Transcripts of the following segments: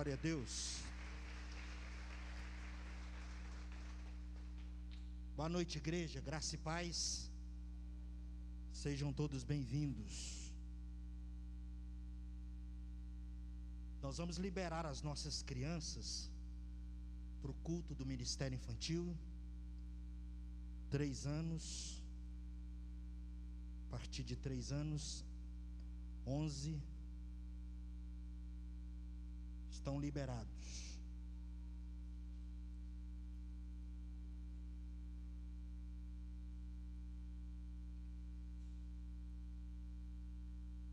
Glória a Deus. Boa noite, igreja, graça e paz. Sejam todos bem-vindos. Nós vamos liberar as nossas crianças para o culto do Ministério Infantil. 3 anos, a partir de 3 anos, 11 estão liberados.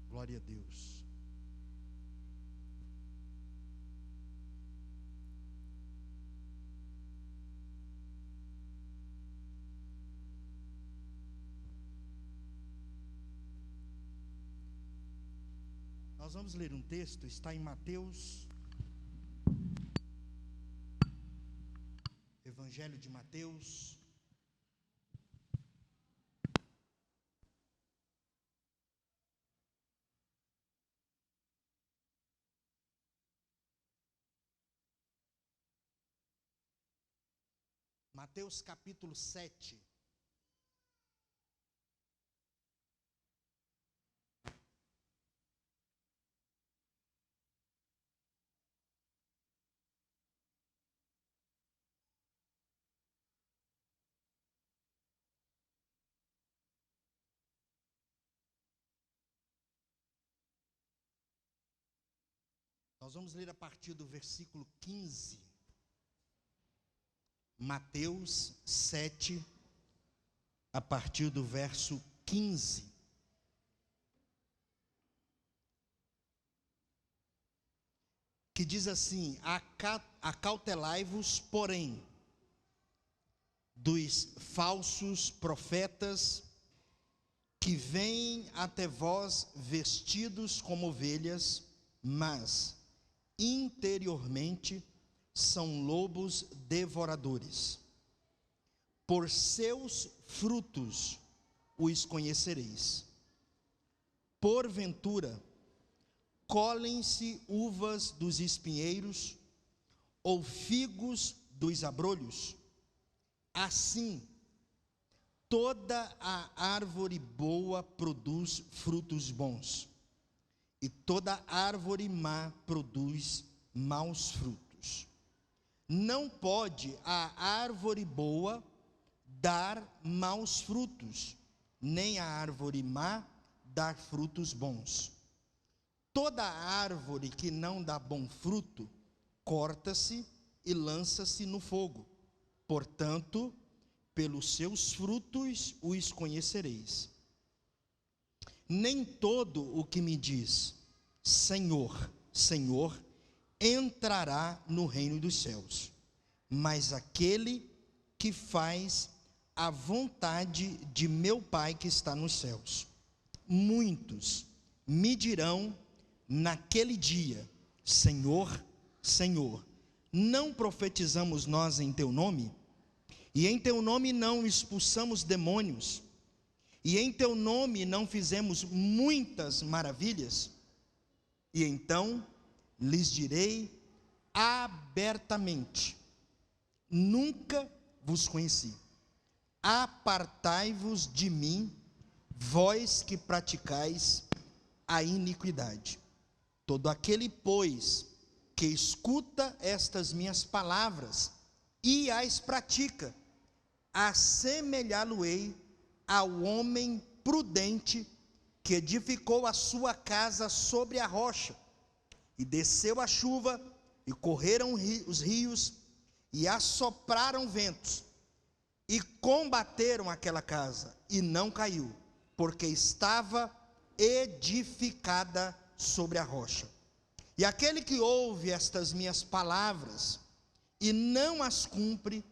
Glória a Deus. Nós vamos ler um texto, está em Mateus, Evangelho de Mateus, Mateus capítulo 7. Nós vamos ler a partir do versículo 15. Mateus 7, a partir do verso 15. Que diz assim: acautelai-vos, porém, dos falsos profetas, que vêm até vós vestidos como ovelhas, mas interiormente são lobos devoradores. Por seus frutos os conhecereis. Porventura, colhem-se uvas dos espinheiros, ou figos dos abrolhos? Assim, toda a árvore boa produz frutos bons, e toda árvore má produz maus frutos. Não pode a árvore boa dar maus frutos, nem a árvore má dar frutos bons. Toda árvore que não dá bom fruto, corta-se e lança-se no fogo. Portanto, pelos seus frutos os conhecereis. Nem todo o que me diz, Senhor, Senhor, entrará no reino dos céus, mas aquele que faz a vontade de meu Pai que está nos céus. Muitos me dirão naquele dia, Senhor, Senhor, não profetizamos nós em teu nome? E em teu nome não expulsamos demônios? E em teu nome não fizemos muitas maravilhas? E então lhes direi abertamente: nunca vos conheci. Apartai-vos de mim, vós que praticais a iniquidade. Todo aquele, pois, que escuta estas minhas palavras e as pratica, assemelhá-lo-ei ao homem prudente que edificou a sua casa sobre a rocha. E desceu a chuva, e correram os rios, e assopraram ventos, e combateram aquela casa, e não caiu, porque estava edificada sobre a rocha. E aquele que ouve estas minhas palavras, e não as cumpre,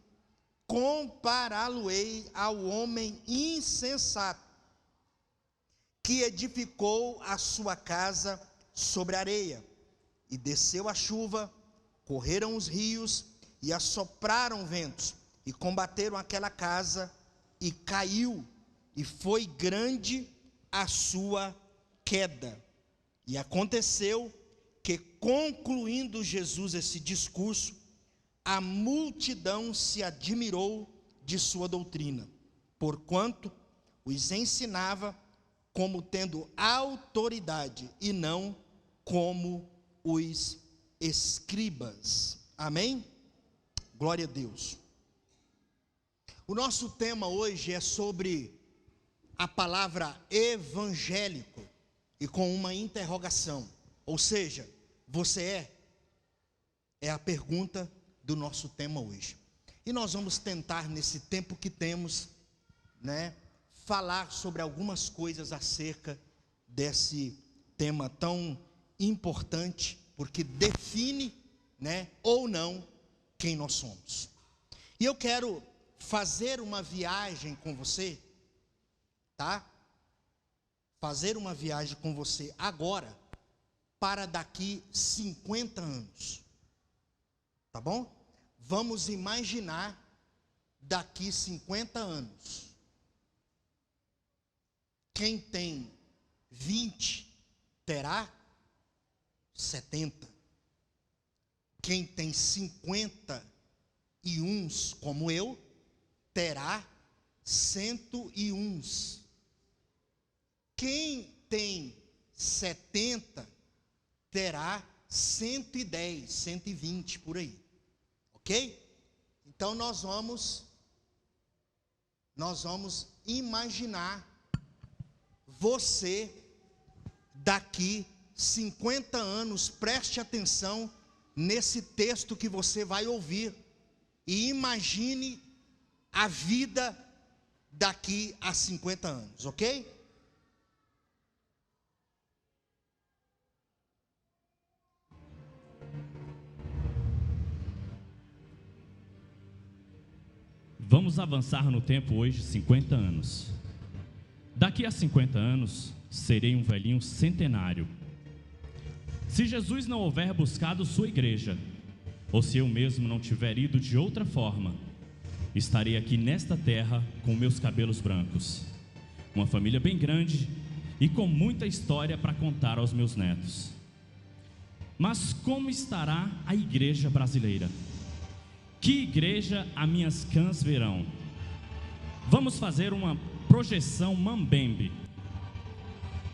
compará-lo-ei ao homem insensato, que edificou a sua casa sobre a areia. E desceu a chuva, correram os rios, e assopraram ventos, e combateram aquela casa, e caiu, e foi grande a sua queda. E aconteceu que, concluindo Jesus esse discurso, a multidão se admirou de sua doutrina, porquanto os ensinava como tendo autoridade e não como os escribas. Amém? Glória a Deus. O nosso tema hoje é sobre a palavra evangélico e com uma interrogação, ou seja, você é? É a pergunta do nosso tema hoje. E nós vamos tentar, nesse tempo que temos, falar sobre algumas coisas acerca desse tema tão importante, porque define, ou não, quem nós somos. E eu quero fazer uma viagem com você, tá? Fazer uma viagem com você agora, para daqui 50 anos, tá bom? Vamos imaginar daqui 50 anos. Quem tem 20 terá 70. Quem tem 51, como eu, terá 101. Quem tem 70 terá 110, 120 por aí. Ok? Então nós vamos imaginar você daqui 50 anos. Preste atenção nesse texto que você vai ouvir e imagine a vida daqui a 50 anos, ok? Vamos avançar no tempo hoje 50 anos. Daqui a 50 anos, serei um velhinho centenário. Se Jesus não houver buscado sua igreja, ou se eu mesmo não tiver ido de outra forma, estarei aqui nesta terra com meus cabelos brancos, uma família bem grande e com muita história para contar aos meus netos. Mas como estará a igreja brasileira? Que igreja a minhas cãs verão? Vamos fazer uma projeção mambembe.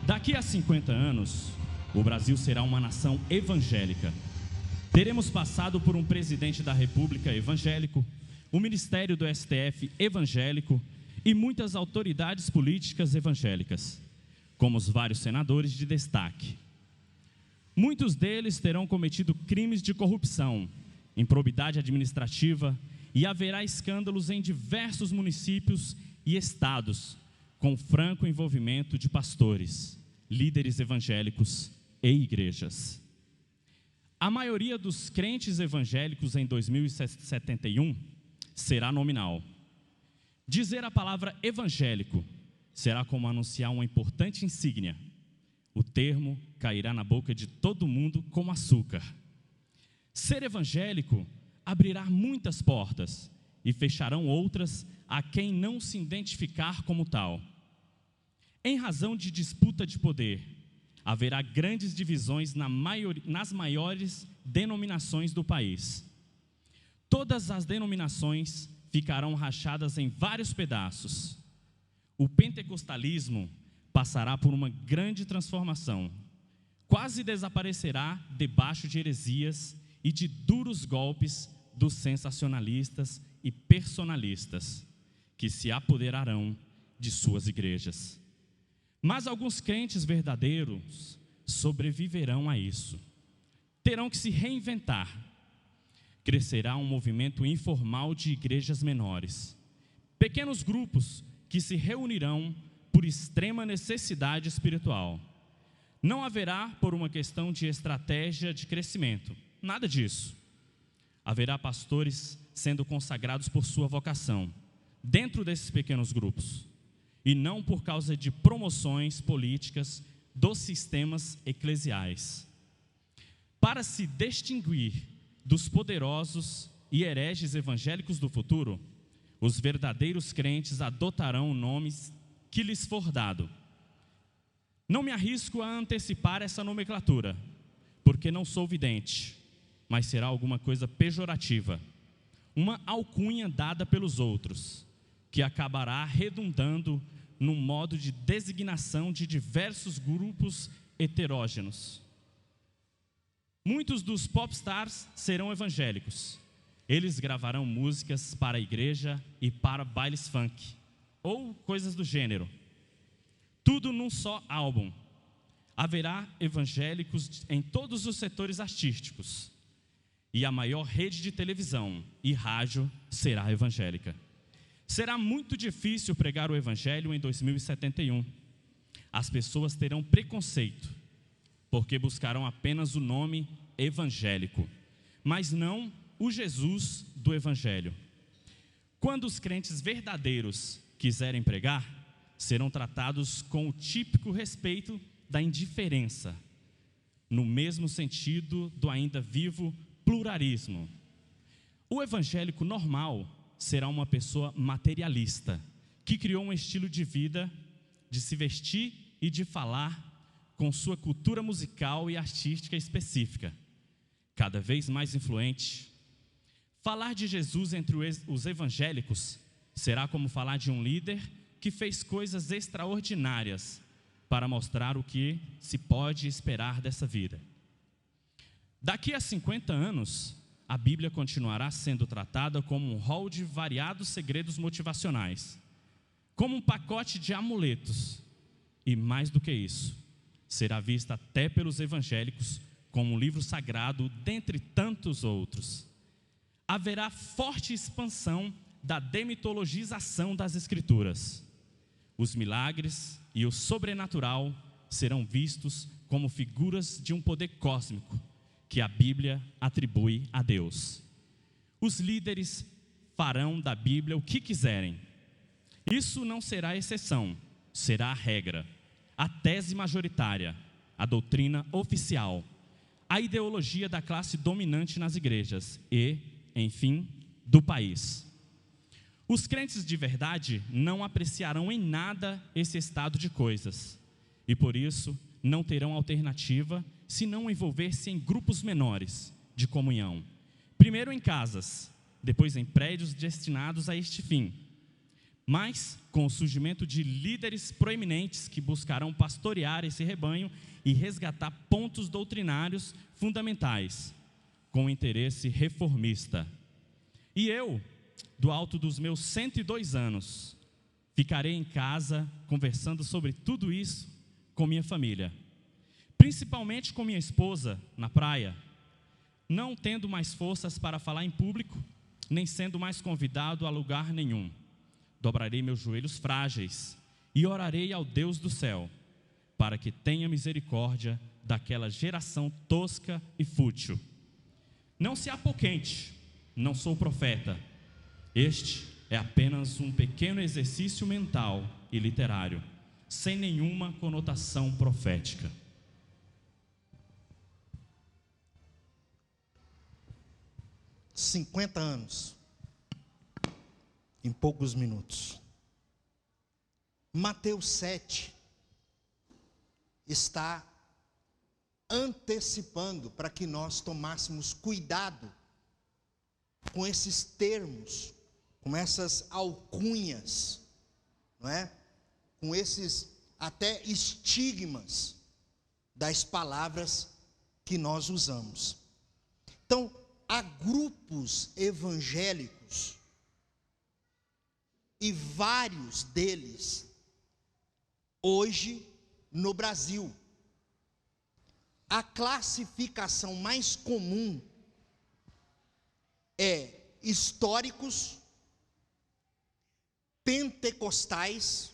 Daqui a 50 anos, o Brasil será uma nação evangélica. Teremos passado por um presidente da República evangélico, o Ministério do STF evangélico e muitas autoridades políticas evangélicas, como os vários senadores de destaque. Muitos deles terão cometido crimes de corrupção, improbidade administrativa, e haverá escândalos em diversos municípios e estados, com franco envolvimento de pastores, líderes evangélicos e igrejas. A maioria dos crentes evangélicos em 2071 será nominal. Dizer a palavra evangélico será como anunciar uma importante insígnia. O termo cairá na boca de todo mundo como açúcar. Ser evangélico abrirá muitas portas e fecharão outras a quem não se identificar como tal. Em razão de disputa de poder, haverá grandes divisões nas maiores denominações do país. Todas as denominações ficarão rachadas em vários pedaços. O pentecostalismo passará por uma grande transformação. Quase desaparecerá debaixo de heresias e de duros golpes dos sensacionalistas e personalistas, que se apoderarão de suas igrejas. Mas alguns crentes verdadeiros sobreviverão a isso. Terão que se reinventar. Crescerá um movimento informal de igrejas menores. Pequenos grupos que se reunirão por extrema necessidade espiritual. Não haverá por uma questão de estratégia de crescimento. Nada disso. Haverá pastores sendo consagrados por sua vocação, dentro desses pequenos grupos, e não por causa de promoções políticas dos sistemas eclesiais. Para se distinguir dos poderosos e hereges evangélicos do futuro, os verdadeiros crentes adotarão nomes que lhes for dado. Não me arrisco a antecipar essa nomenclatura, porque não sou vidente, mas será alguma coisa pejorativa, uma alcunha dada pelos outros, que acabará redundando num modo de designação de diversos grupos heterógenos. Muitos dos popstars serão evangélicos. Eles gravarão músicas para a igreja e para bailes funk, ou coisas do gênero. Tudo num só álbum. Haverá evangélicos em todos os setores artísticos. E a maior rede de televisão e rádio será evangélica. Será muito difícil pregar o evangelho em 2071. As pessoas terão preconceito, porque buscarão apenas o nome evangélico, mas não o Jesus do evangelho. Quando os crentes verdadeiros quiserem pregar, serão tratados com o típico respeito da indiferença, no mesmo sentido do ainda vivo pluralismo. O evangélico normal será uma pessoa materialista, que criou um estilo de vida, de se vestir e de falar com sua cultura musical e artística específica, cada vez mais influente. Falar de Jesus entre os evangélicos será como falar de um líder que fez coisas extraordinárias para mostrar o que se pode esperar dessa vida. Daqui a 50 anos, a Bíblia continuará sendo tratada como um rol de variados segredos motivacionais, como um pacote de amuletos, e mais do que isso, será vista até pelos evangélicos como um livro sagrado dentre tantos outros. Haverá forte expansão da demitologização das Escrituras. Os milagres e o sobrenatural serão vistos como figuras de um poder cósmico que a Bíblia atribui a Deus. Os líderes farão da Bíblia o que quiserem. Isso não será exceção, será a regra, a tese majoritária, a doutrina oficial, a ideologia da classe dominante nas igrejas e, enfim, do país. Os crentes de verdade não apreciarão em nada esse estado de coisas e, por isso, não terão alternativa se não envolver-se em grupos menores de comunhão. Primeiro em casas, depois em prédios destinados a este fim. Mas, com o surgimento de líderes proeminentes que buscarão pastorear esse rebanho e resgatar pontos doutrinários fundamentais, com interesse reformista. E eu, do alto dos meus 102 anos, ficarei em casa conversando sobre tudo isso com minha família, principalmente com minha esposa na praia, não tendo mais forças para falar em público, nem sendo mais convidado a lugar nenhum. Dobrarei meus joelhos frágeis e orarei ao Deus do céu, para que tenha misericórdia daquela geração tosca e fútil. Não se apoquente, não sou profeta. Este é apenas um pequeno exercício mental e literário, sem nenhuma conotação profética. "50 anos, em poucos minutos. Mateus 7 está antecipando para que nós tomássemos cuidado com esses termos, com essas alcunhas, não é? Com esses até estigmas das palavras que nós usamos. Então, há grupos evangélicos e vários deles hoje no Brasil. A classificação mais comum é históricos, pentecostais,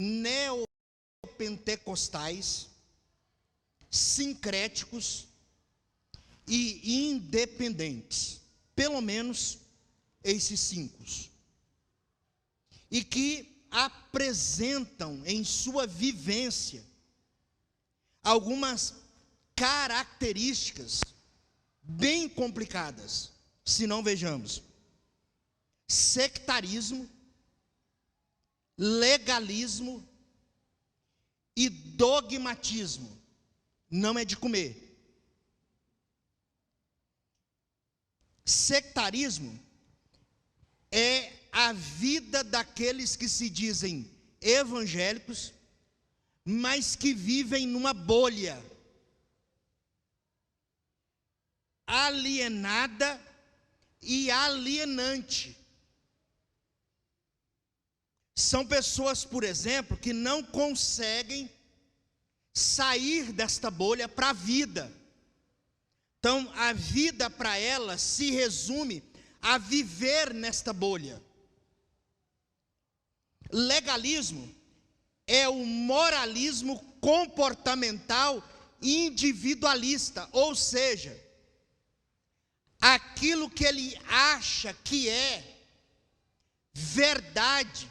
neopentecostais, sincréticos e independentes. Pelo menos esses 5. E que apresentam em sua vivência algumas características bem complicadas, se não vejamos: sectarismo, legalismo e dogmatismo, não é de comer. Sectarismo é a vida daqueles que se dizem evangélicos, mas que vivem numa bolha alienada e alienante. São pessoas, por exemplo, que não conseguem sair desta bolha para a vida. Então, a vida para elas se resume a viver nesta bolha. Legalismo é o moralismo comportamental individualista, ou seja, aquilo que ele acha que é verdade,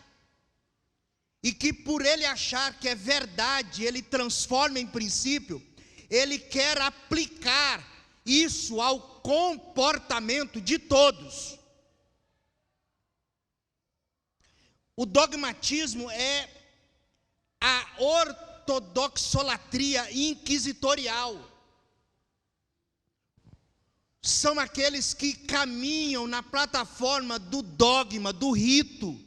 e que por ele achar que é verdade, ele transforma em princípio, ele quer aplicar isso ao comportamento de todos. O dogmatismo é a ortodoxolatria inquisitorial. São aqueles que caminham na plataforma do dogma, do rito,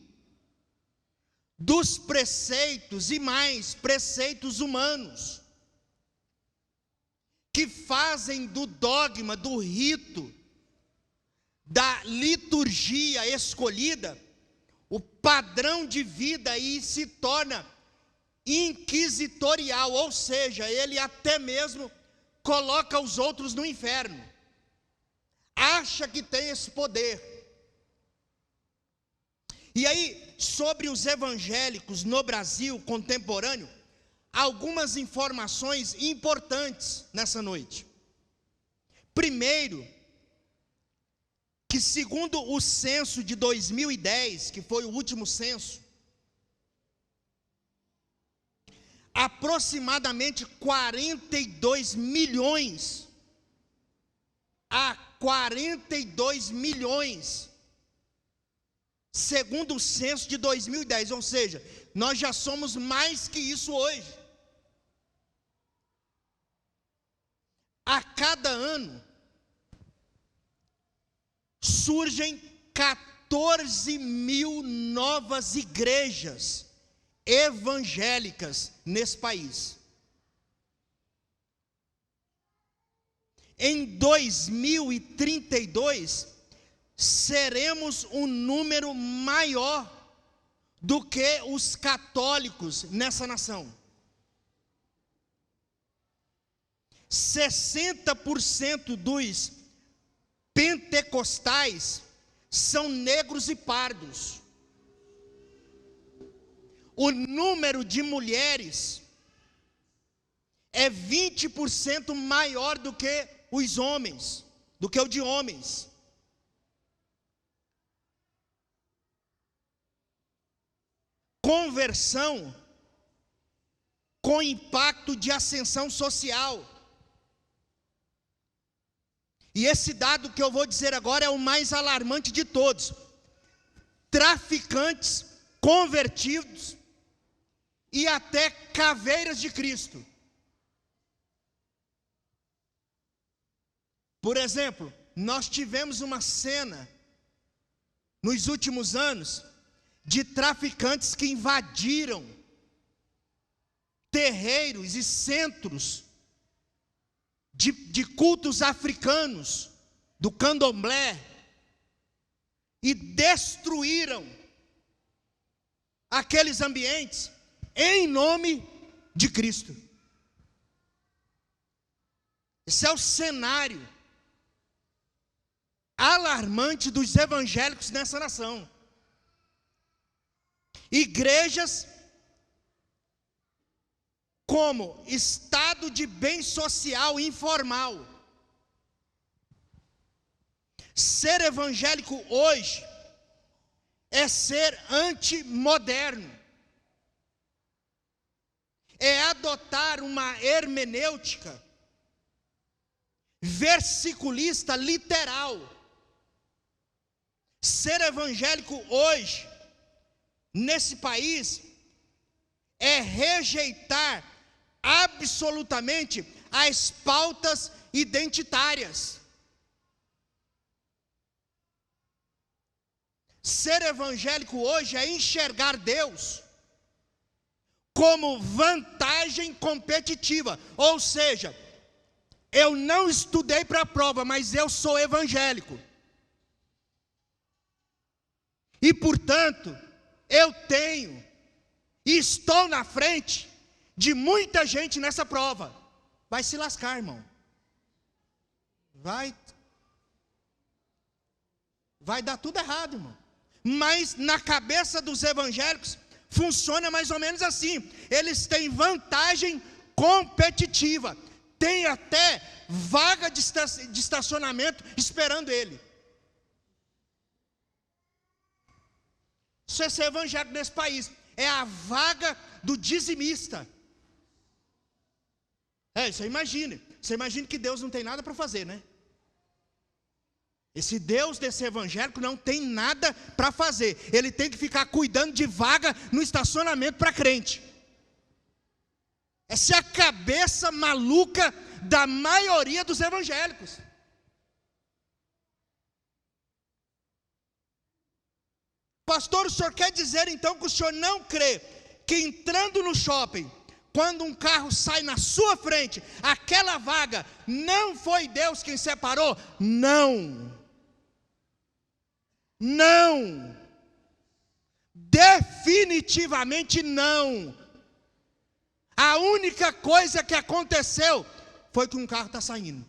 dos preceitos e mais preceitos humanos, que fazem do dogma, do rito, da liturgia escolhida, o padrão de vida, e se torna inquisitorial, ou seja, ele até mesmo coloca os outros no inferno, acha que tem esse poder. E aí, sobre os evangélicos no Brasil contemporâneo, algumas informações importantes nessa noite. Primeiro, que segundo o censo de 2010, que foi o último censo, aproximadamente 42 milhões a 42 milhões, segundo o censo de 2010, ou seja, nós já somos mais que isso hoje. A cada ano, surgem 14 mil novas igrejas evangélicas nesse país. Em 2032, seremos um número maior do que os católicos nessa nação. 60% dos pentecostais são negros e pardos. O número de mulheres é 20% maior do que os homens, do que o de homens. Conversão com impacto de ascensão social. E esse dado que eu vou dizer agora é o mais alarmante de todos. Traficantes, convertidos e até caveiras de Cristo. Por exemplo, nós tivemos uma cena nos últimos anos de traficantes que invadiram terreiros e centros de cultos africanos, do candomblé, e destruíram aqueles ambientes em nome de Cristo. Esse é o cenário alarmante dos evangélicos nessa nação. Igrejas como estado de bem social informal. Ser evangélico hoje é ser antimoderno, é adotar uma hermenêutica versiculista literal. Ser evangélico hoje, nesse país, é rejeitar absolutamente as pautas identitárias. Ser evangélico hoje é enxergar Deus como vantagem competitiva, ou seja, eu não estudei para a prova, mas eu sou evangélico. E portanto, eu tenho e estou na frente de muita gente nessa prova. Vai se lascar, irmão. Vai dar tudo errado, irmão. Mas na cabeça dos evangélicos funciona mais ou menos assim. Eles têm vantagem competitiva. Tem até vaga de estacionamento esperando ele. Isso é ser evangélico nesse país. É a vaga do dizimista. Você imagine. Você imagina que Deus não tem nada para fazer, né? Esse Deus desse evangélico não tem nada para fazer. Ele tem que ficar cuidando de vaga no estacionamento para crente. Essa é a cabeça maluca da maioria dos evangélicos. Pastor, o senhor quer dizer então que o senhor não crê que entrando no shopping, quando um carro sai na sua frente, aquela vaga não foi Deus quem separou? Não. Não. Definitivamente não. A única coisa que aconteceu foi que um carro está saindo.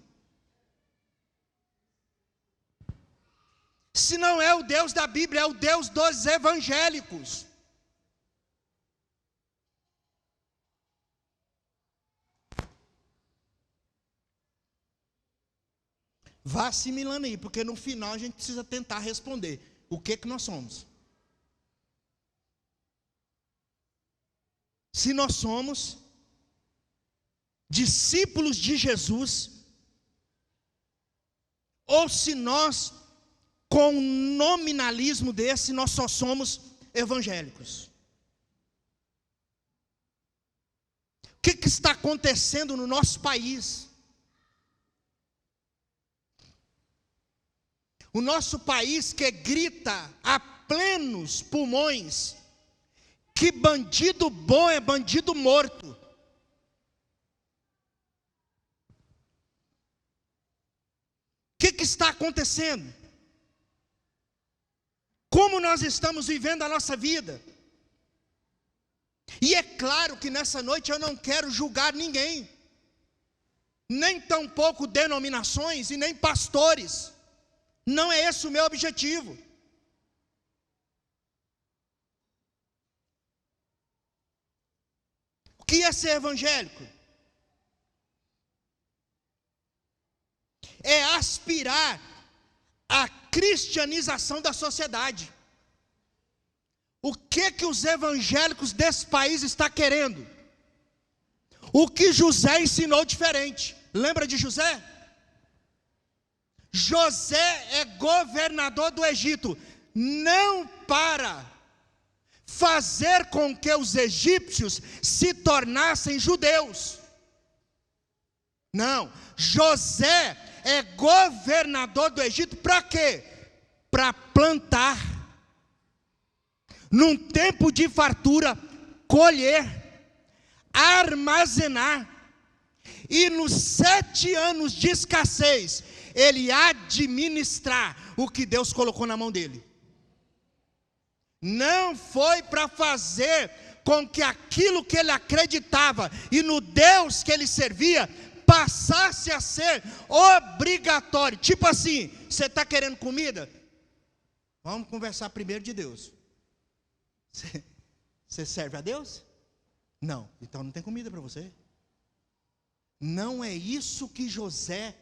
Se não é o Deus da Bíblia, é o Deus dos evangélicos. Vá assimilando aí, porque no final a gente precisa tentar responder o que nós somos. Se nós somos discípulos de Jesus, ou se nós, com um nominalismo desse, nós só somos evangélicos. O que está acontecendo no nosso país? O nosso país que grita a plenos pulmões que bandido bom é bandido morto. O que está acontecendo? Como nós estamos vivendo a nossa vida? E é claro que nessa noite eu não quero julgar ninguém, nem tampouco denominações e nem pastores. Não é esse o meu objetivo. O que é ser evangélico? É aspirar à cristianização da sociedade. O que os evangélicos desse país estão querendo? O que José ensinou diferente. Lembra de José? José é governador do Egito, não para fazer com que os egípcios se tornassem judeus. Não, José é governador do Egito para quê? Para plantar. Num tempo de fartura, colher, armazenar. E nos 7 anos de escassez, ele administrar o que Deus colocou na mão dele. Não foi para fazer com que aquilo que ele acreditava e no Deus que ele servia passasse a ser obrigatório. Tipo assim, você está querendo comida? Vamos conversar primeiro de Deus. Você serve a Deus? Não, então não tem comida para você. Não é isso que José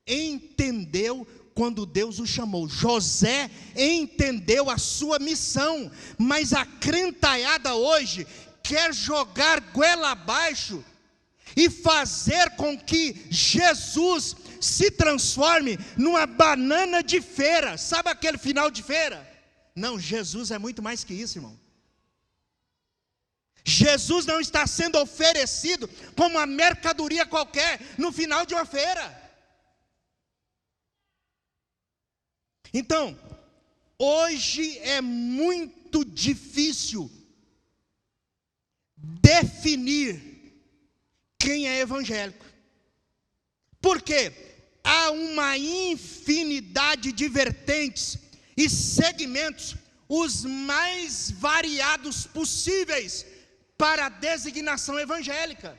entendeu quando Deus o chamou. José entendeu a sua missão, mas a crentaiada hoje quer jogar goela abaixo e fazer com que Jesus se transforme numa banana de feira. Sabe aquele final de feira? Não, Jesus é muito mais que isso, irmão. Jesus não está sendo oferecido como uma mercadoria qualquer no final de uma feira. Então, hoje é muito difícil definir quem é evangélico. Por quê? Há uma infinidade de vertentes e segmentos, os mais variados possíveis, para a designação evangélica.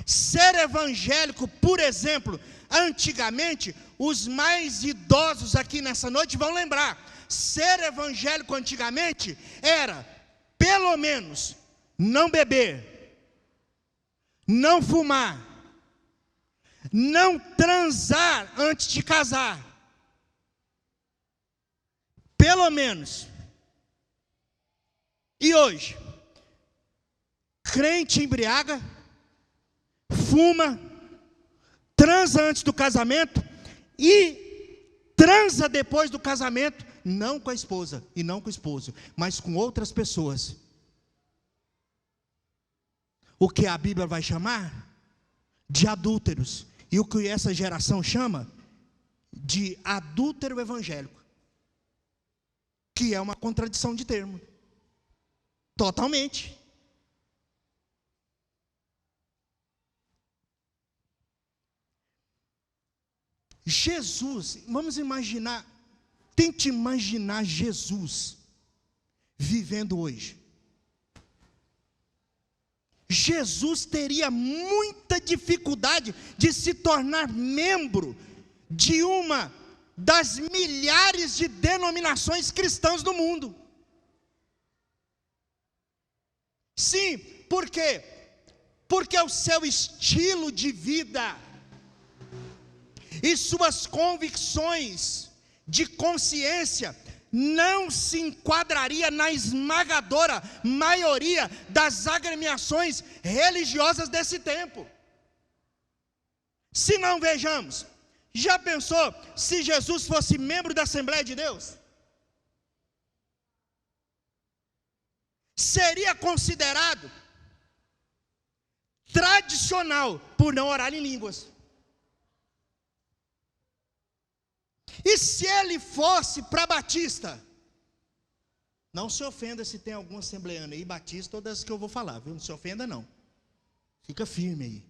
Ser evangélico, por exemplo, antigamente, os mais idosos aqui nessa noite vão lembrar, ser evangélico antigamente era, pelo menos, não beber, não fumar, não transar antes de casar, pelo menos. E hoje, crente embriaga, fuma, transa antes do casamento e transa depois do casamento, não com a esposa e não com o esposo, mas com outras pessoas. O que a Bíblia vai chamar de adúlteros, e o que essa geração chama de adúltero evangélico, que é uma contradição de termo, totalmente. Jesus, vamos imaginar, tente imaginar Jesus vivendo hoje. Jesus teria muita dificuldade de se tornar membro de uma das milhares de denominações cristãs do mundo. Sim, por quê? Porque o seu estilo de vida e suas convicções de consciência não se enquadraria na esmagadora maioria das agremiações religiosas desse tempo. Se não, vejamos, já pensou se Jesus fosse membro da Assembleia de Deus? Seria considerado tradicional por não orar em línguas. E se ele fosse para Batista? Não se ofenda se tem algum assembleano aí, Batista, todas as que eu vou falar, viu? Não se ofenda não. Fica firme aí.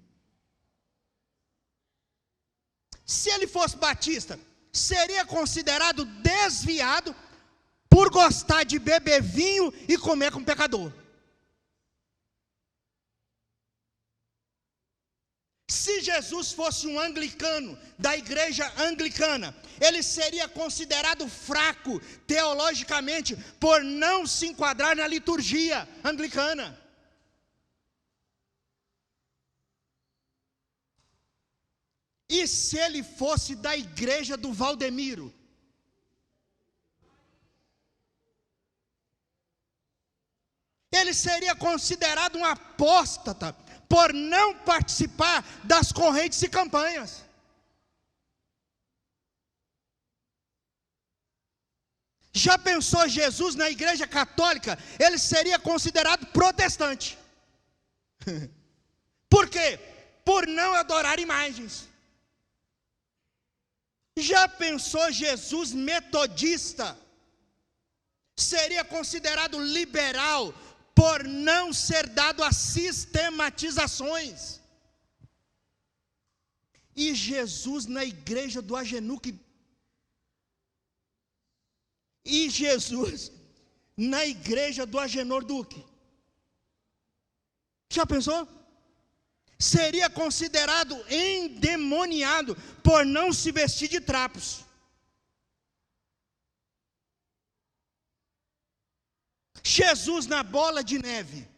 Se ele fosse Batista, seria considerado desviado por gostar de beber vinho e comer com pecador. Se Jesus fosse um anglicano, da igreja anglicana, ele seria considerado fraco teologicamente, por não se enquadrar na liturgia anglicana. E se ele fosse da igreja do Valdemiro? Ele seria considerado um apóstata, por não participar das correntes e campanhas. Já pensou Jesus na igreja católica? Ele seria considerado protestante. Por quê? Por não adorar imagens. Já pensou Jesus metodista? Seria considerado liberal, por não ser dado a sistematizações. E Jesus na igreja do Agenuc, e Jesus na igreja do Agenor Duque. Já pensou? Seria considerado endemoniado por não se vestir de trapos. Jesus na Bola de Neve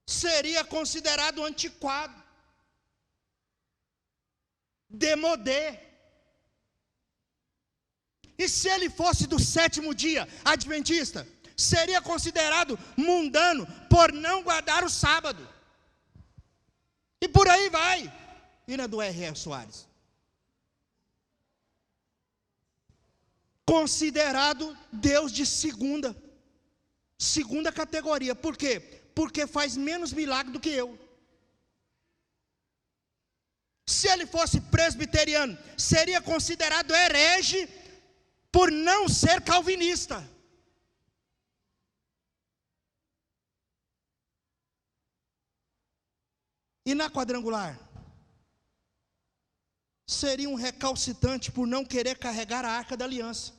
seria considerado antiquado, demodé. E se ele fosse do sétimo dia, adventista, seria considerado mundano por não guardar o sábado. E por aí vai. E na do R.R. Soares, considerado Deus de segunda. Segunda categoria. Por quê? Porque faz menos milagre do que eu. Se ele fosse presbiteriano, seria considerado herege por não ser calvinista. E na quadrangular? Seria um recalcitrante por não querer carregar a arca da aliança.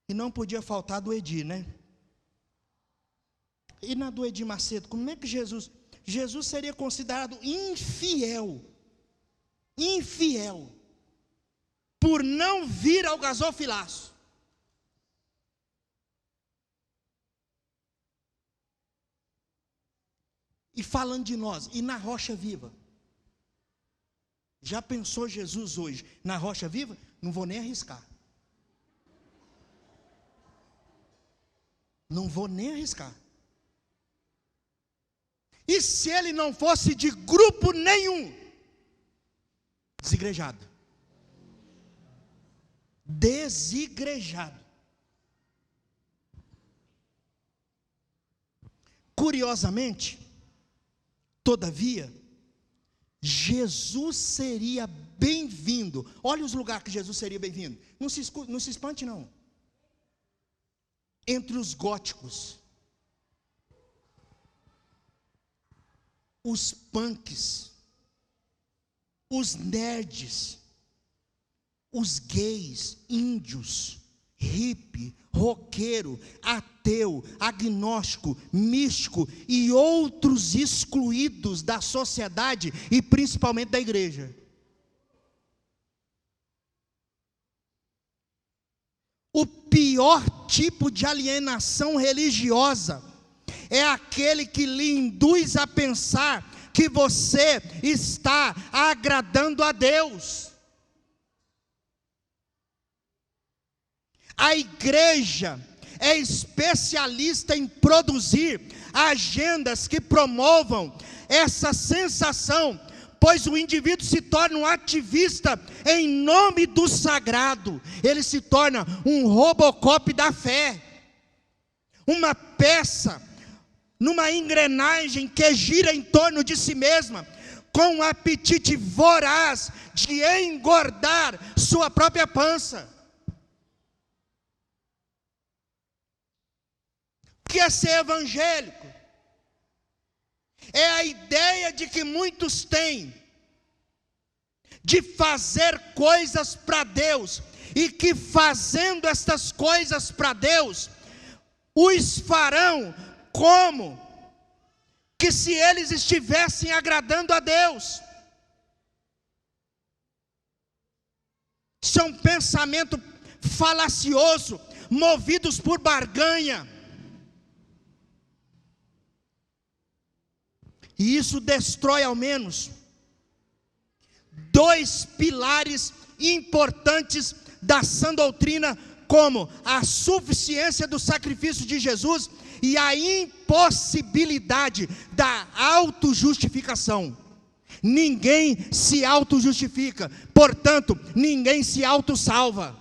E não podia faltar do Edir, né? E na do Edir Macedo, como é que Jesus seria considerado infiel, por não vir ao gasofilaço. E falando de nós, e na rocha viva? Já pensou Jesus hoje na rocha viva? Não vou nem arriscar. Não vou nem arriscar. E se ele não fosse de grupo nenhum? Desigrejado. Desigrejado. Curiosamente, todavia, Jesus seria bem-vindo. Olha os lugares que Jesus seria bem-vindo. Não se espante não. Entre os góticos, os punks, os nerds, os gays, índios, hippie, roqueiro, ateu, agnóstico, místico e outros excluídos da sociedade e principalmente da igreja. O pior tipo de alienação religiosa é aquele que lhe induz a pensar que você está agradando a Deus. A igreja é especialista em produzir agendas que promovam essa sensação, pois o indivíduo se torna um ativista em nome do sagrado. Ele se torna um Robocop da fé, uma peça numa engrenagem que gira em torno de si mesma, com um apetite voraz de engordar sua própria pança. O que é ser evangélico? É a ideia de que muitos têm de fazer coisas para Deus, e que fazendo estas coisas para Deus, os farão como que se eles estivessem agradando a Deus. Isso é um pensamento falacioso, movidos por barganha. E isso destrói ao menos dois pilares importantes da sã doutrina, como a suficiência do sacrifício de Jesus e a impossibilidade da autojustificação. Ninguém se autojustifica, portanto, ninguém se autossalva.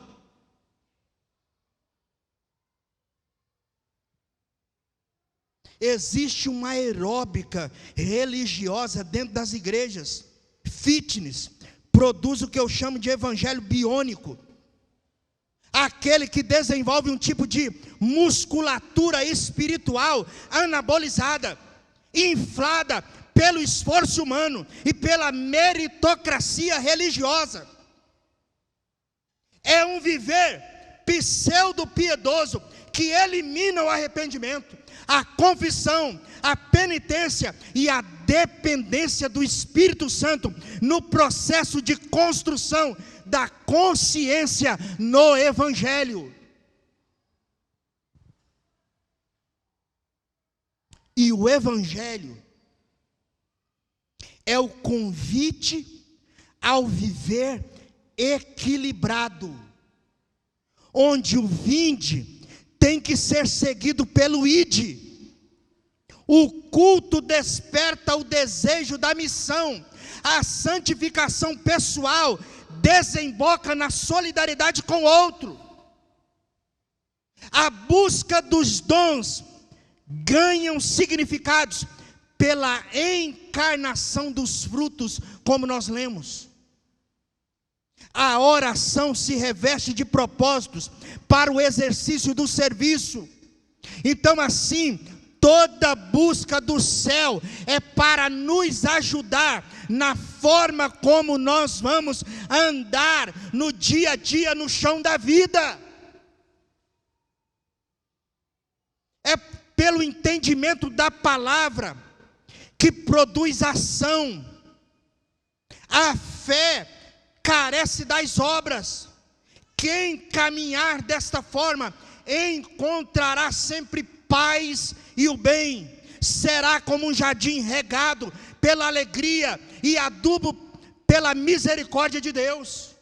Existe uma aeróbica religiosa dentro das igrejas. Fitness produz o que eu chamo de evangelho biônico. Aquele que desenvolve um tipo de musculatura espiritual anabolizada, inflada pelo esforço humano e pela meritocracia religiosa. É um viver pseudo-piedoso que elimina o arrependimento, a confissão, a penitência e a dependência do Espírito Santo no processo de construção da consciência no Evangelho. E o Evangelho é o convite ao viver equilibrado, onde o vinde tem que ser seguido pelo ide. O culto desperta o desejo da missão. A santificação pessoal desemboca na solidariedade com o outro. A busca dos dons ganham significados pela encarnação dos frutos, como nós lemos. A oração se reveste de propósitos para o exercício do serviço. Então, assim, toda busca do céu é para nos ajudar na forma como nós vamos andar no dia a dia, no chão da vida. É pelo entendimento da palavra que produz ação. A fé carece das obras. Quem caminhar desta forma encontrará sempre paz e o bem. Será como um jardim regado pela alegria e adubo pela misericórdia de Deus.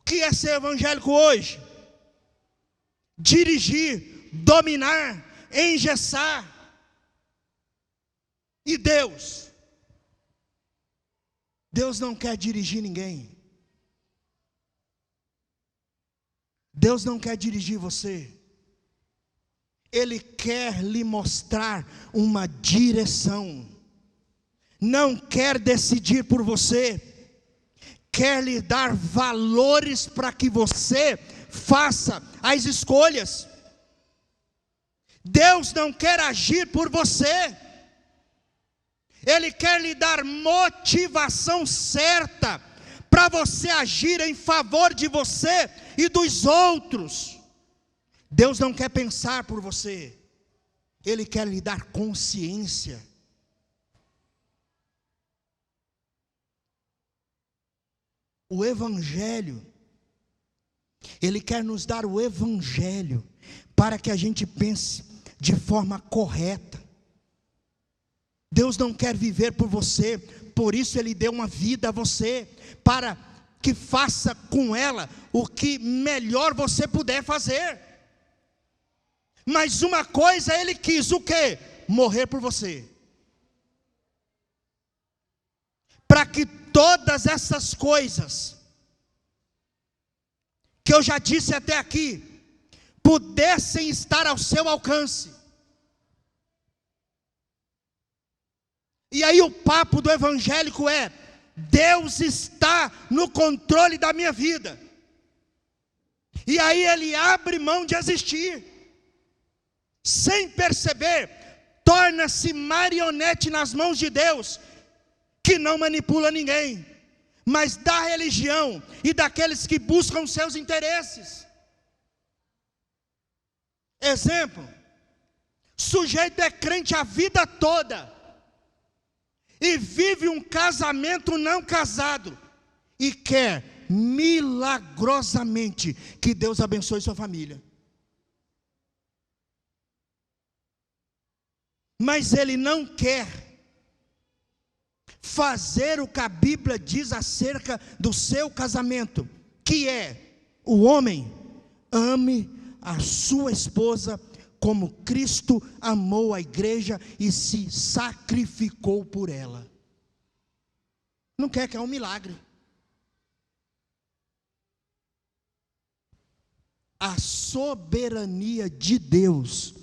O que é ser evangélico hoje? Dirigir, dominar, engessar. E Deus? Deus não quer dirigir ninguém. Deus não quer dirigir você. Ele quer lhe mostrar uma direção. Não quer decidir por você. Quer lhe dar valores para que você faça as escolhas. Deus não quer agir por você. Ele quer lhe dar motivação certa para você agir em favor de você e dos outros. Deus não quer pensar por você. Ele quer lhe dar consciência. O Evangelho, Ele quer nos dar o Evangelho para que a gente pense de forma correta. Deus não quer viver por você, por isso Ele deu uma vida a você, para que faça com ela o que melhor você puder fazer. Mas uma coisa Ele quis, o quê? Morrer por você. Para que todas essas coisas, que eu já disse até aqui, pudessem estar ao seu alcance. E aí o papo do evangélico é: Deus está no controle da minha vida. E aí ele abre mão de existir. Sem perceber, torna-se marionete nas mãos de Deus, que não manipula ninguém, mas da religião e daqueles que buscam seus interesses. Exemplo: sujeito é crente a vida toda, e vive um casamento não casado, e quer milagrosamente que Deus abençoe sua família. Mas ele não quer fazer o que a Bíblia diz acerca do seu casamento, que é: o homem ame a sua esposa como Cristo amou a igreja e se sacrificou por ela. Não quer que é um milagre. A soberania de Deus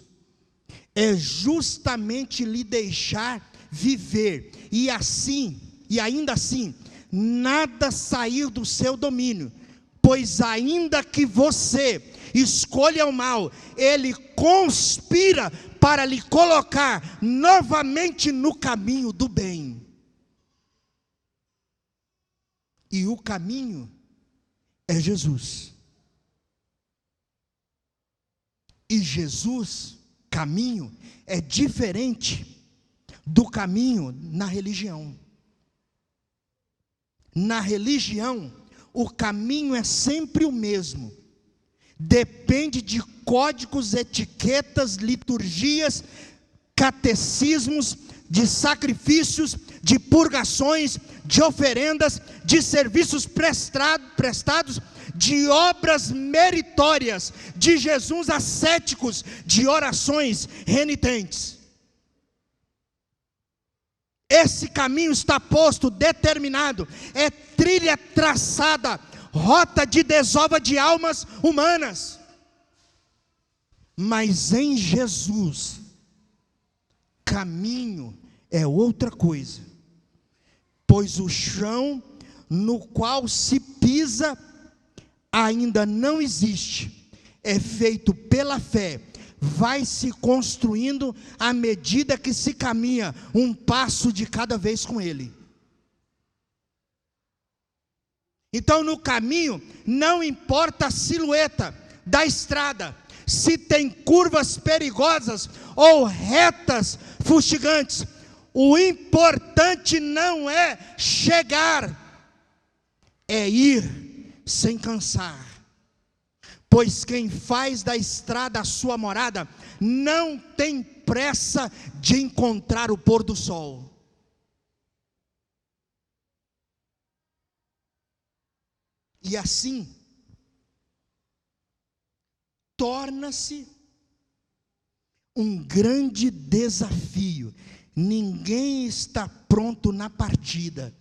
é justamente lhe deixar viver, e ainda assim, nada sair do seu domínio, pois ainda que você escolha o mal, Ele conspira para lhe colocar novamente no caminho do bem. E o caminho é Jesus. E Jesus, caminho, é diferente do caminho na religião. Na religião, o caminho é sempre o mesmo. Depende de códigos, etiquetas, liturgias, catecismos, de sacrifícios, de purgações, de oferendas, de serviços prestados, de obras meritórias, de jejuns ascéticos, de orações renitentes. Esse caminho está posto, determinado, é trilha traçada, rota de desova de almas humanas. Mas em Jesus, caminho é outra coisa, pois o chão no qual se pisa ainda não existe, é feito pela fé, vai se construindo à medida que se caminha, um passo de cada vez com Ele. Então no caminho, não importa a silhueta da estrada, se tem curvas perigosas ou retas fustigantes, o importante não é chegar, é ir sem cansar. Pois quem faz da estrada a sua morada, não tem pressa de encontrar o pôr do sol. E assim, torna-se um grande desafio. Ninguém está pronto na partida.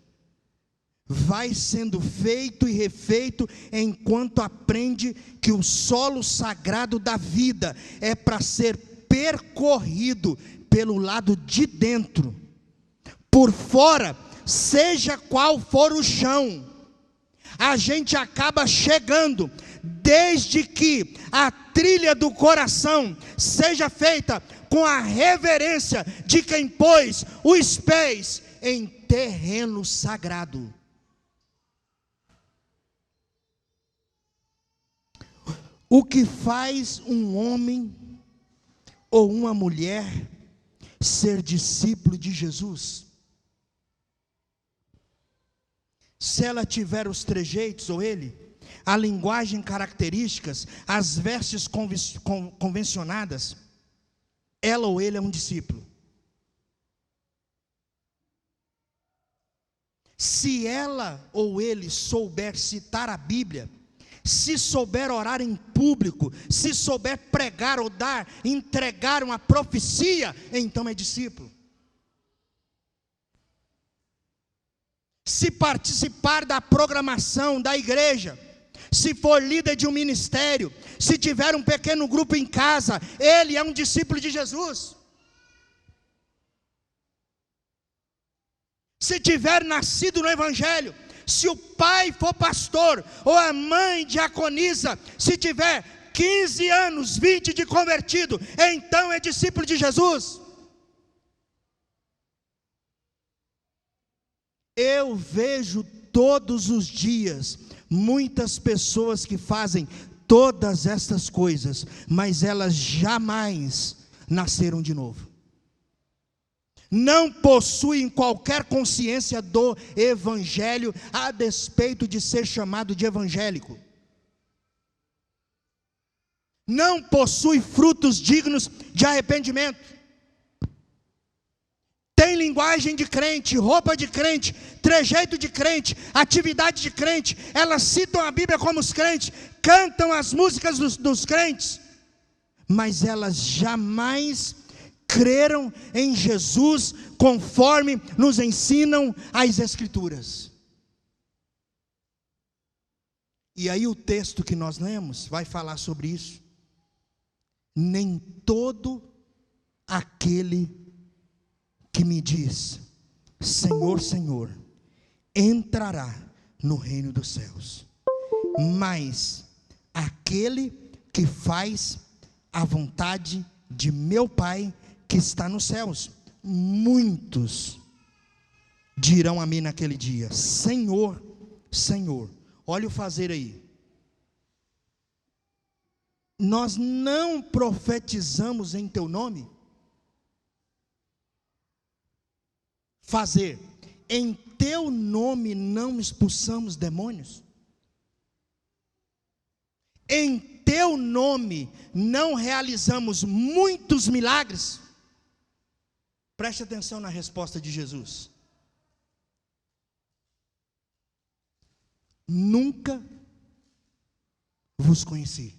Vai sendo feito e refeito enquanto aprende que o solo sagrado da vida é para ser percorrido pelo lado de dentro. Por fora, seja qual for o chão, a gente acaba chegando, desde que a trilha do coração seja feita com a reverência de quem pôs os pés em terreno sagrado. O que faz um homem ou uma mulher ser discípulo de Jesus? Se ela tiver os trejeitos, ou ele, a linguagem, características, as vestes convencionadas, ela ou ele é um discípulo. Se ela ou ele souber citar a Bíblia, se souber orar em público, se souber pregar ou entregar uma profecia, então é discípulo. Se participar da programação da igreja, se for líder de um ministério, se tiver um pequeno grupo em casa, ele é um discípulo de Jesus. Se tiver nascido no Evangelho, se o pai for pastor, ou a mãe diaconisa, se tiver 15 anos, 20 de convertido, então é discípulo de Jesus. Eu vejo todos os dias muitas pessoas que fazem todas estas coisas, mas elas jamais nasceram de novo. Não possuem qualquer consciência do Evangelho, a despeito de ser chamado de evangélico. Não possui frutos dignos de arrependimento. Tem linguagem de crente, roupa de crente, trejeito de crente, atividade de crente. Elas citam a Bíblia como os crentes, cantam as músicas dos crentes, mas elas jamais creram em Jesus conforme nos ensinam as Escrituras. E aí o texto que nós lemos vai falar sobre isso. Nem todo aquele que me diz, Senhor, Senhor, entrará no reino dos céus, mas aquele que faz a vontade de meu Pai que está nos céus. Muitos dirão a mim naquele dia, Senhor, Senhor. Olha o fazer aí. Nós não profetizamos em teu nome? Fazer, em teu nome não expulsamos demônios? Em teu nome não realizamos muitos milagres? Preste atenção na resposta de Jesus. Nunca vos conheci.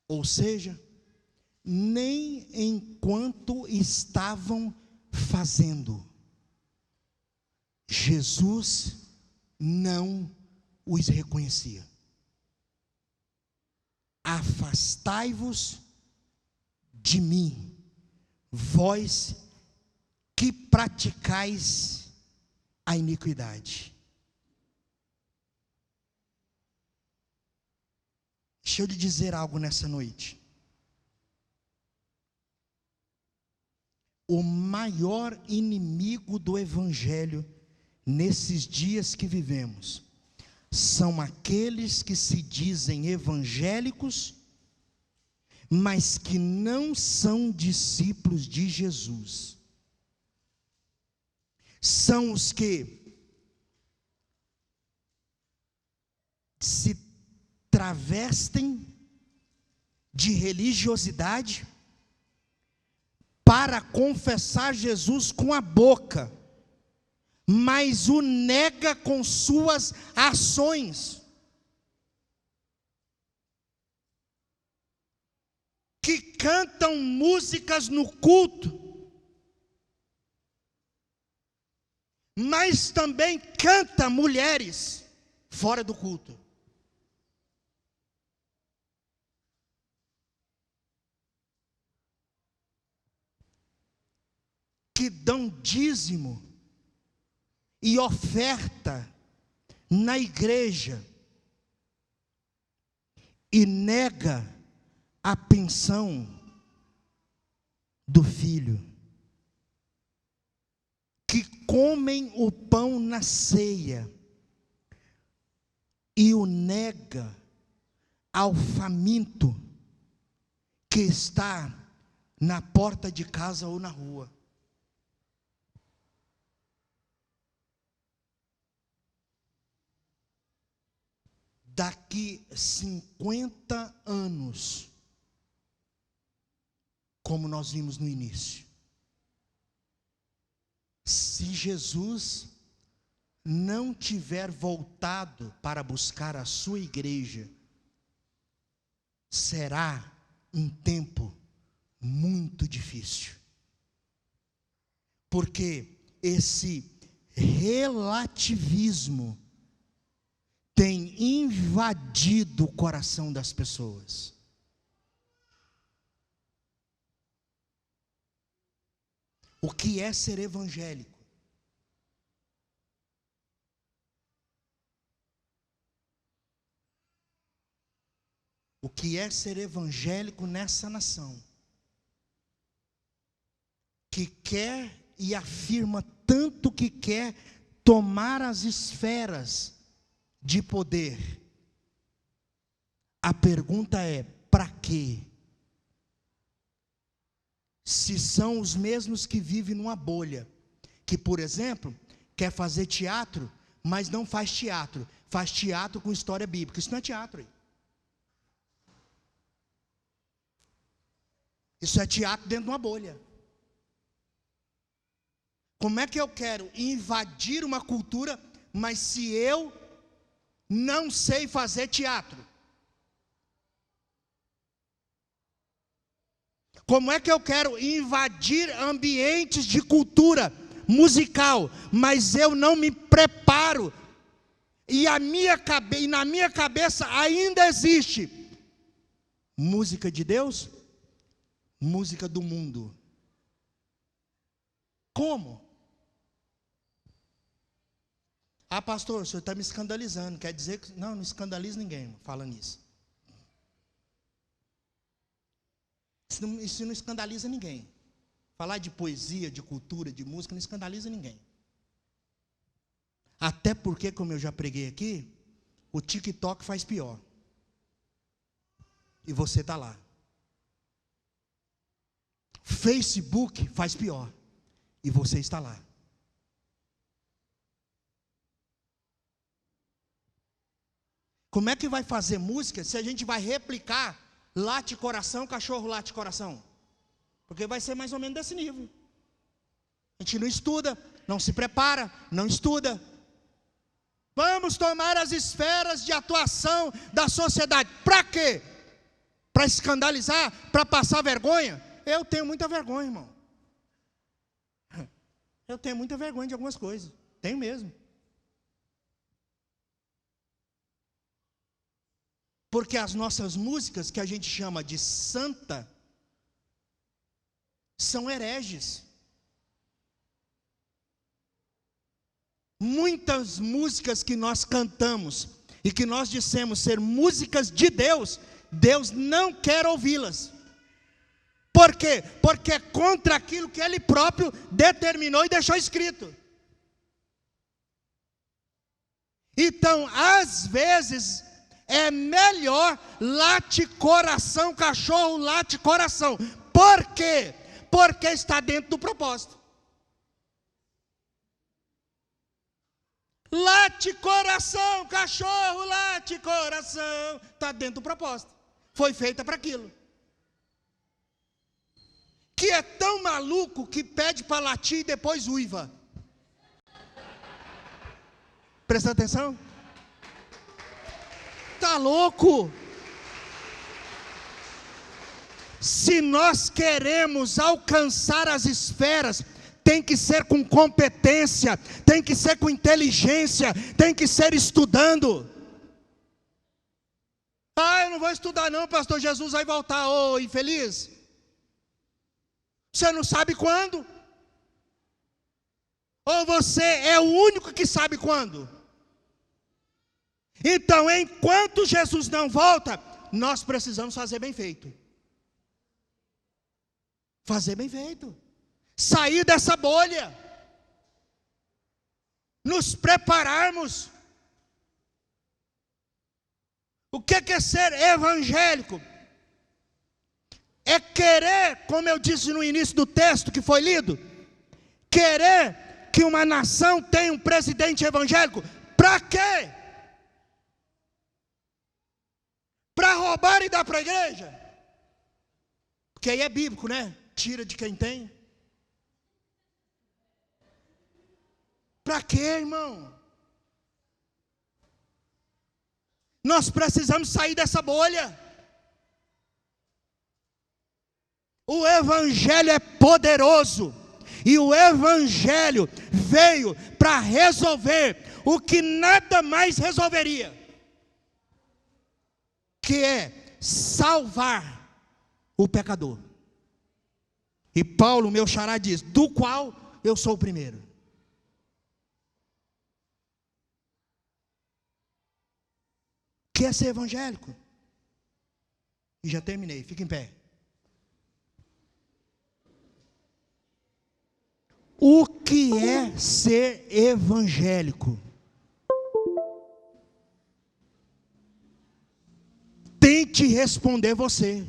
Ou seja, nem enquanto estavam fazendo, Jesus não os reconhecia. Afastai-vos de mim, vós que praticais a iniquidade. Deixa eu lhe dizer algo nessa noite. O maior inimigo do Evangelho nesses dias que vivemos são aqueles que se dizem evangélicos, mas que não são discípulos de Jesus. São os que se travestem de religiosidade para confessar Jesus com a boca, mas o nega com suas ações. Que cantam músicas no culto, mas também canta mulheres fora do culto. Que dão dízimo e oferta na igreja e nega a pensão do filho, que comem o pão na ceia e o nega ao faminto que está na porta de casa ou na rua. Daqui 50 anos, como nós vimos no início, se Jesus não tiver voltado para buscar a sua igreja, será um tempo muito difícil, porque esse relativismo tem invadido o coração das pessoas. O que é ser evangélico? O que é ser evangélico nessa nação? Que quer e afirma tanto que quer tomar as esferas de poder. A pergunta é: para quê? Se são os mesmos que vivem numa bolha, que, por exemplo, quer fazer teatro, mas não faz teatro com história bíblica. Isso não é teatro. Isso é teatro dentro de uma bolha. Como é que eu quero invadir uma cultura, mas se eu não sei fazer teatro? Como é que eu quero invadir ambientes de cultura musical, mas eu não me preparo? E na minha cabeça ainda existe música de Deus, música do mundo. Como? Ah, pastor, o senhor está me escandalizando. Quer dizer que... Não escandaliza ninguém falando isso. Isso não escandaliza ninguém. Falar de poesia, de cultura, de música, não escandaliza ninguém. Até porque, como eu já preguei aqui, o TikTok faz pior. E você está lá. Facebook faz pior. E você está lá. Como é que vai fazer música se a gente vai replicar late coração, cachorro late coração? Porque vai ser mais ou menos desse nível. A gente não estuda, não se prepara, não estuda. Vamos tomar as esferas de atuação da sociedade. Para quê? Para escandalizar? Para passar vergonha? Eu tenho muita vergonha, irmão. Eu tenho muita vergonha de algumas coisas. Tenho mesmo. Porque as nossas músicas, que a gente chama de santa, são hereges. Muitas músicas que nós cantamos e que nós dissemos ser músicas de Deus, Deus não quer ouvi-las. Por quê? Porque é contra aquilo que Ele próprio determinou e deixou escrito. Então, às vezes, é melhor late coração, cachorro late coração. Por quê? Porque está dentro do propósito. Late coração, cachorro late coração. Está dentro do propósito. Foi feita para aquilo. Que é tão maluco que pede para latir e depois uiva. Presta atenção. Está louco. Se nós queremos alcançar as esferas, tem que ser com competência, tem que ser com inteligência, tem que ser estudando. Ah, eu não vou estudar não, pastor, Jesus vai voltar. Ô, infeliz. Você não sabe quando? Ou você é o único que sabe quando? Então, enquanto Jesus não volta, nós precisamos fazer bem feito. Fazer bem feito. Sair dessa bolha. Nos prepararmos. O que é ser evangélico? É querer, como eu disse no início do texto que foi lido, querer que uma nação tenha um presidente evangélico. Para quê? Para roubar e dar para a igreja? Porque aí é bíblico, né? Tira de quem tem. Para quê, irmão? Nós precisamos sair dessa bolha. O Evangelho é poderoso. E o Evangelho veio para resolver o que nada mais resolveria. Que é salvar o pecador. E Paulo, meu xará, diz: do qual eu sou o primeiro. Que é ser evangélico? E já terminei, fica em pé. O que é ser evangélico? Tente responder você.